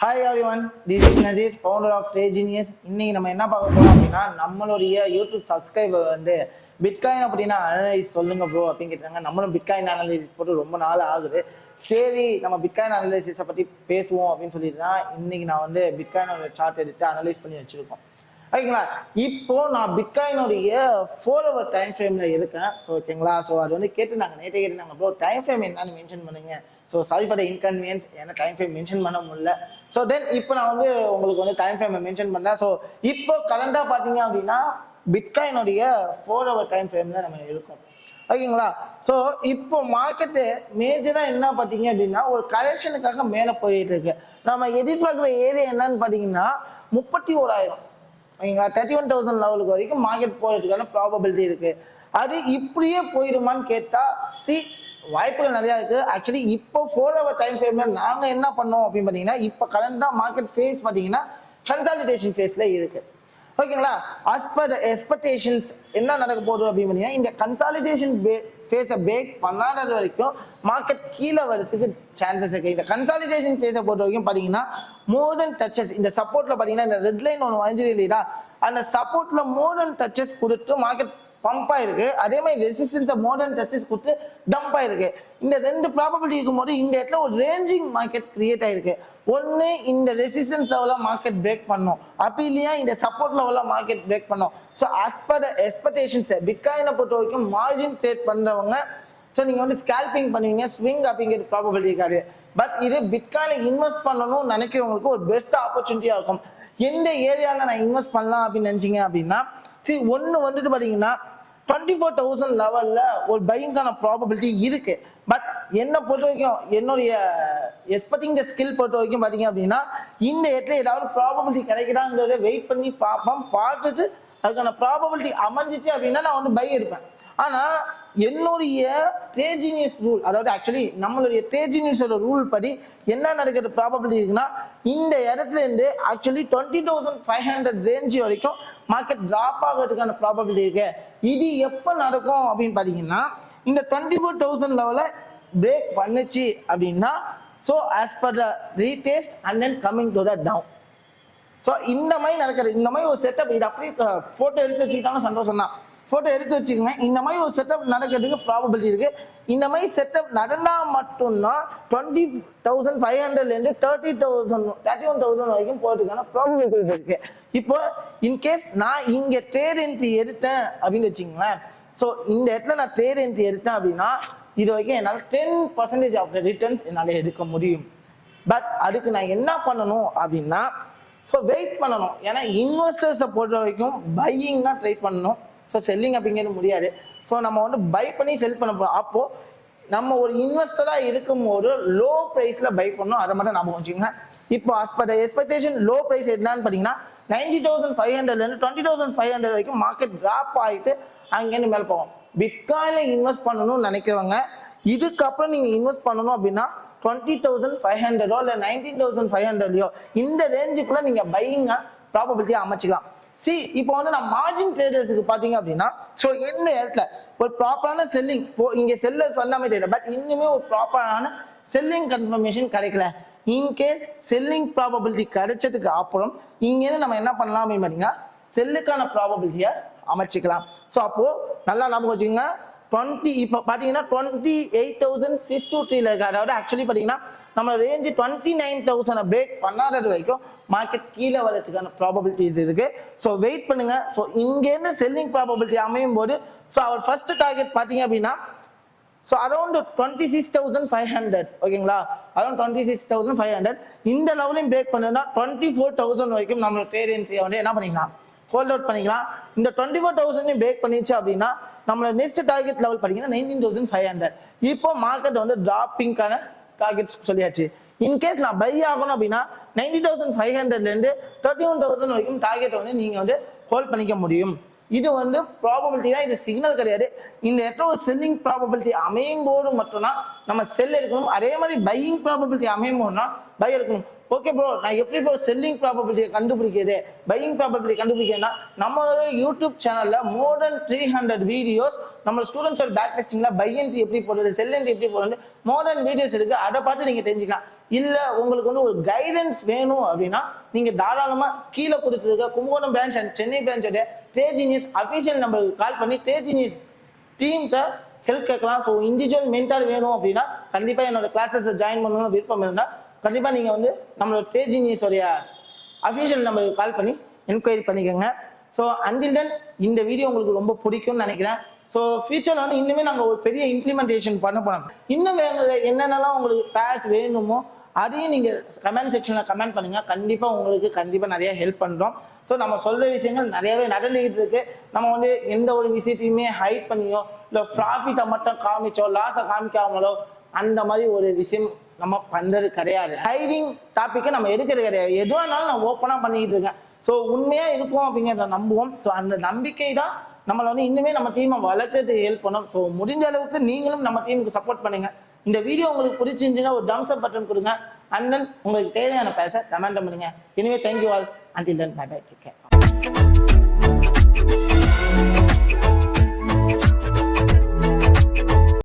Hi everyone, this is Nazir, founder of TRADEGENIUZ. இன்னைக்கு நம்ம என்ன பார்க்க போறோம் அப்படின்னா நம்மளுடைய யூடியூப் சப்ஸ்கிரைபர் வந்து பிட்காயின் அப்படின்னா அனலைஸ் சொல்லுங்க ப்ரோ அப்படின்னு கேட்டாங்க. நம்மளும் பிட்காயின் அனலைசிஸ் போட்டு ரொம்ப நாள் ஆகுது. சரி நம்ம பிட்காயின் அனலைசிஸை பற்றி பேசுவோம் அப்படின்னு சொல்லிட்டு தான் இன்னைக்கு நான் வந்து பிட்காயினோட சார்ட் எடுத்து அனலைஸ் பண்ணி வச்சிருக்கோம். ஓகேங்களா, இப்போ நான் பிட்காயினுடைய 4 hour டைம் ஃப்ரேம்ல இருக்கேன். ஸோ ஓகேங்களா, ஸோ அது வந்து கேட்டுருந்தாங்க, நேற்றே கேட்டுருந்தாங்க ப்ரோ டைம் ஃப்ரேம் என்னன்னு மென்ஷன் பண்ணுங்க. So sorry for the inconvenience, ஏன்னா டைம் ஃப்ரேம் மென்ஷன் பண்ண முடியல. ஸோ தென் இப்போ நான் வந்து உங்களுக்கு வந்து டைம் ஃப்ரேமை மென்ஷன் பண்ணுறேன். ஸோ இப்போ கரண்டாக பார்த்தீங்க அப்படின்னா பிட்காயினுடைய 4 hour டைம் ஃப்ரேம்ல நம்ம இருக்கோம். ஓகேங்களா, ஸோ இப்போ மார்க்கெட்டு மேஜராக என்ன பார்த்தீங்க அப்படின்னா ஒரு கரெக்ஷனுக்காக மேலே போயிட்டு இருக்கு. நம்ம எதிர்பார்க்குற ஏரியா என்னன்னு பார்த்தீங்கன்னா 31,000. ஓகேங்களா, 31,000 லெவலுக்கு வரைக்கும் மார்க்கெட் போகிறதுக்கான ப்ராபபிலிட்டி இருக்கு. அது இப்படியே போயிடுமான்னு கேட்டால் வாய்ப்புகள் நிறையா இருக்கு. ஆக்சுவலி இப்போ 4 hour டைம் ஃப்ரேம்ல நாங்கள் என்ன பண்ணோம் அப்படின்னு பார்த்தீங்கன்னா இப்போ கரண்டாக மார்க்கெட் ஃபேஸ் பார்த்தீங்கன்னா கன்சாலிடேஷன் ஃபேஸ்ல இருக்கு. ஓகேங்களா, ஆஸ் பர் எக்ஸ்பெக்டேஷன்ஸ் என்ன நடக்க போகுது அப்படின்னு பார்த்தீங்கன்னா இந்த கன்சாலிடேஷன் ஃபேஸை பிரேக் பண்ணாதது வரைக்கும் மார்க்கெட் கீழே வரதுக்கு சான்சஸ் இருக்கு. இந்த கன்சாலிடேஷன் ஃபேஸை பொறுத்த வரைக்கும் பார்த்தீங்கன்னா மோர் தென் டச்சஸ், இந்த சப்போர்ட்ல பார்த்தீங்கன்னா இந்த ரெட் லைன் ஒன்று வரைஞ்சிரு இல்லையா, அந்த சப்போர்ட்ல மோர் தென் டச்சஸ் கொடுத்து மார்க்கெட் பம்ப் ஆயிருக்கு. அதே மாதிரி ரெசிஸ்டன்ஸை மோர் தென் டச்சஸ் கொடுத்து டம்ப் ஆயிருக்கு. இந்த ரெண்டு ப்ராபபிலிட்டி இருக்கும்போது இந்த இடத்துல ஒரு ரேஞ்சிங் மார்க்கெட் கிரியேட் ஆயிருக்கு. ஒன்று இந்த ரெசிஸ்டன்ஸ் லெவலில் மார்க்கெட் பிரேக் பண்ணும், அப்படி இல்லையா இந்த சப்போர்ட் லெவலில் மார்க்கெட் பிரேக் பண்ணும். So as per the expectations பிட்காயினை பொறுத்த வரைக்கும் மார்ஜின் ட்ரேட் பண்ணுறவங்க ஸோ நீங்கள் வந்து ஸ்கேல்பிங் பண்ணுவீங்க, ஸ்விங் அப்படிங்கிற ப்ராபபிலிட்டி இருக்காது. பட் இது பிட்காயினை இன்வெஸ்ட் பண்ணணும்னு நினைக்கிறவங்களுக்கு ஒரு பெஸ்ட் ஆப்பர்ச்சுனிட்டியாக இருக்கும். எந்த ஏரியாவில் நான் இன்வெஸ்ட் பண்ணலாம் அப்படின்னு நினச்சிங்க அப்படின்னா ஒன்று வந்துட்டு பார்த்தீங்கன்னா 24,000 லெவலில் ஒரு பையிங்கான ப்ராபபிலிட்டி இருக்கு. பட் என்னை பொறுத்த வரைக்கும் என்னுடைய எக்ஸ்பெக்டிங் த ஸ்கில் பொறுத்த வரைக்கும் பார்த்தீங்க அப்படின்னா இந்த இடத்துல ஏதாவது ப்ராபபிலிட்டி கிடைக்குதாங்கிறத வெயிட் பண்ணி பார்ப்போம். பார்த்துட்டு அதுக்கான ப்ராபபிலிட்டி அமைஞ்சிச்சு அப்படின்னா நான் வந்து பை எடுப்பேன். ஆனால் என்னுடைய TRADEGENIUZ ரூல், அதாவது ஆக்சுவலி நம்மளுடைய TRADEGENIUZோட ரூல் படி என்ன நடக்கிற ப்ராபபிலிட்டி இருக்குன்னா இந்த இடத்துல இருந்து ஆக்சுவலி 20,500 ரேஞ்ச் வரைக்கும் மார்க்கெட் டிராப் ஆகிறதுக்கான ப்ராபபிலிட்டி இருக்கு. இது எப்போ நடக்கும் அப்படின்னு பார்த்தீங்கன்னா இந்த 24,000 லெவலில் பிரேக் பண்ணுச்சு அப்படின்னா so as per the retest and then coming to the down. So இந்த மாதிரி நடக்கிறது, இந்த மாதிரி ஒரு செட்டப், இது அப்படியே ஃபோட்டோ எடுத்து வச்சுக்கிட்டாலும் சந்தோஷம் தான். ஃபோட்டோ எடுத்து வச்சுக்கோங்க. இந்த மாதிரி ஒரு செட்டப் நடக்கிறதுக்கு ப்ராபபிலிட்டி இருக்கு. இந்த மாதிரி செட்டப் நடந்தால் மட்டும்தான் 20,500லேருந்து 31,000 வரைக்கும் போகிறதுக்கான ப்ராபபிலிட்டி இருக்கு. இப்போ இன்கேஸ் நான் இங்கே ட்ரேட் என்ட்ரி எடுத்தேன் அப்படின்னு வச்சுக்கோங்களேன். ஸோ இந்த இடத்துல நான் ட்ரேட் என்ட்ரி எடுத்தேன் அப்படின்னா இது வரைக்கும் என்னால் 10% ஆஃப் த ரிட்டர்ன்ஸ் என்னால் எடுக்க முடியும். பட் அதுக்கு நான் என்ன பண்ணணும் அப்படின்னா ஸோ வெயிட் பண்ணணும். ஏன்னா இன்வெஸ்டர்ஸை பொறுத்த வரைக்கும் பையிங் தான் ட்ரை பண்ணணும். ஸோ செல்லிங் அப்படிங்கிறது முடியாது. ஸோ நம்ம வந்து பை பண்ணி செல் பண்ண போகிறோம். அப்போது நம்ம ஒரு இன்வெஸ்டராக இருக்கும்போது லோ ப்ரைஸில் பை பண்ணணும். அதை மட்டும் நம்ம வச்சுக்கோங்க. இப்போ as per the expectation low price என்னன்னு பார்த்தீங்கன்னா 90,500லேருந்து 20,500 வரைக்கும் மார்க்கெட் ட்ராப் ஆகிட்டு அங்கேருந்து மேலே போகும். பிட்காயினில் இன்வெஸ்ட் பண்ணணும்னு நினைக்கிறவங்க இதுக்கப்புறம் நீங்கள் இன்வெஸ்ட் பண்ணணும் அப்படின்னா 20,500 இல்லை 19,500 இந்த ரேஞ்சுக்குள்ள நீங்கள் பையிங்காக ப்ராபபிலிட்டியாக அமைச்சிக்கலாம். இப்போ வந்து நான் மார்ஜின் ட்ரேடர்ஸுக்கு பார்த்தீங்க அப்படின்னா ஸோ என்ன இடத்துல ஒரு ப்ராப்பரான செல்லிங் இங்கே செல்லர்ஸ் வந்தாமே தெரியல, பட் இன்னுமே ஒரு ப்ராப்பரான செல்லிங் கன்ஃபர்மேஷன் கிடைக்கல. இன்கேஸ் செல்லிங் ப்ராபபிலிட்டி கிடைச்சதுக்கு அப்புறம் இங்கேருந்து நம்ம என்ன பண்ணலாம் அப்படின்னு பார்த்தீங்கன்னா செல்லுக்கான ப்ராபபிலிட்டியை அமைச்சிக்கலாம். ஸோ அப்போ நல்லா ஞாபகம் வச்சுக்கோங்க. இப்போ பார்த்தீங்கன்னா 28,623 இருக்கு. அதாவது ஆக்சுவலி பார்த்தீங்கன்னா நம்ம ரேஞ்சு 29,000 பிரேக் பண்ணாதது வரைக்கும் மார்க்கெட் கீழே வரதுக்கான ப்ராபபிலிட்டிஸ் இருக்கு. ஸோ வெயிட் பண்ணுங்க. ஸோ இங்கேருந்து செல்லிங் ப்ராபபிலிட்டி அமையும் போது ஸோ அவர் ஃபர்ஸ்ட் டார்கெட் பார்த்தீங்க அப்படின்னா ஸோ அரௌண்ட் 26,500. ஓகேங்களா, அரௌண்ட் 26,500 இந்த லெவலையும் பிரேக் பண்ணதுன்னா 24,000 வரைக்கும் நம்ம ட்ரேட் என்ட்ரியை வந்து என்ன பண்ணிக்கலாம், ஹோல்ட் அவுட் பண்ணிக்கலாம். இந்த 24,000 பிரேக் பண்ணிச்சு அப்படின்னா நம்மளோட நெக்ஸ்ட் டார்கெட் லெவல் பார்த்தீங்கன்னா 19,500. இப்போ மார்க்கெட் வந்து டிராப்பிங்கான டார்கெட்ஸ் சொல்லியாச்சு. இன்கேஸ் நான் பை ஆகணும் அப்படின்னா 90,500லேருந்து 31,000 வரைக்கும் டார்கெட் வந்து நீங்கள் வந்து ஹோல்ட் பண்ணிக்க முடியும். இது வந்து ப்ராபபிலிட்டி தான், இது சிக்னல் கிடையாது. இந்த இடத்துல ஒரு செல்லிங் ப்ராபபிலிட்டி அமையும் போது மட்டும்தான் நம்ம செல் எடுக்கணும். அதே மாதிரி பையிங் ப்ராபபிலிட்டி அமையும் போதுனா பை எடுக்கணும். ஓகே ப்ரோ, நான் எப்படி ப்ரோ செல்லிங் ப்ராபபிலிட்டியை கண்டுபிடிக்கிறது, பையிங் ப்ராபபிலிட்டி கண்டுபிடிக்கிறதுனா நம்மளோட யூடியூப் சேனல்ல மோர் தென் 300 வீடியோஸ் நம்ம ஸ்டூடெண்ட்ஸோட பேக் டெஸ்டிங்ல பை என்ட்ரி எப்படி போடுறது, செல் என்ட்ரி எப்படி போடுறது மோர் தென் வீடியோஸ் இருக்கு. அதை பார்த்து நீங்க தெரிஞ்சுக்கலாம். இல்லை உங்களுக்கு வந்து ஒரு கைடன்ஸ் வேணும் அப்படின்னா நீங்கள் தாராளமாக கீழே கொடுத்துருக்க கும்பகோணம் பிரான்ச் அண்ட் சென்னை பிரான்ச்சோட TRADEGENIUZ அஃபீஷியல் நம்பருக்கு கால் பண்ணி TRADEGENIUZ டீம்கிட்ட ஹெல்ப் கேட்கலாம். ஸோ இண்டிவிஜுவல் மென்டார் வேணும் அப்படின்னா கண்டிப்பாக என்னோட கிளாஸஸை ஜாயின் பண்ணணும்னு விருப்பம் இருந்தால் கண்டிப்பாக நீங்கள் வந்து நம்மளோட TRADEGENIUZ உடைய அஃபீஷியல் நம்பருக்கு கால் பண்ணி என்கொயரி பண்ணிக்கோங்க. ஸோ அண்டில் தென் இந்த வீடியோ உங்களுக்கு ரொம்ப பிடிக்கும்னு நினைக்கிறேன். ஸோ ஃபியூச்சரில் வந்து இன்னுமே நாங்கள் ஒரு பெரிய இம்ப்ளிமெண்டேஷன் பண்ண போகிறோம். இன்னும் என்னென்னலாம் உங்களுக்கு பேஸ் வேணுமோ அதையும் நீங்கள் கமெண்ட் செக்ஷனில் கமெண்ட் பண்ணுங்கள். கண்டிப்பாக உங்களுக்கு கண்டிப்பாக நிறைய ஹெல்ப் பண்ணுறோம். ஸோ நம்ம சொல்கிற விஷயங்கள் நிறையவே நடந்துக்கிட்டு இருக்கு. நம்ம வந்து எந்த ஒரு விஷயத்தையுமே ஹைட் பண்ணியோ இல்லை ப்ராஃபிட்டை மட்டும் காமிச்சோ லாஸை காமிக்காமலோ அந்த மாதிரி ஒரு விஷயம் நம்ம பண்ணுறது கிடையாது. ஹைடிங் டாப்பிக்கை நம்ம எடுக்கிறது கிடையாது. எதுவாக இருந்தாலும் நான் ஓப்பனாக பண்ணிக்கிட்டு இருக்கேன். ஸோ உண்மையாக இருக்கும் அப்படிங்கிறத நம்புவோம். ஸோ அந்த நம்பிக்கை தான் நம்மளை வந்து இன்னுமே நம்ம டீமை வளர்த்துட்டு ஹெல்ப் பண்ணோம். ஸோ முடிஞ்ச அளவுக்கு நீங்களும் நம்ம டீமுக்கு சப்போர்ட் பண்ணுங்க. இந்த வீடியோ உங்களுக்கு பிடிச்சிருந்துச்சுன்னா ஒரு தம்ஸ் அப் பட்டன் கொடுங்க. அண்ட் தென் உங்களுக்கு தேவையான பேச கமெண்ட் பண்ணுங்க. எனவே thank you all. Until then bye bye. Take care.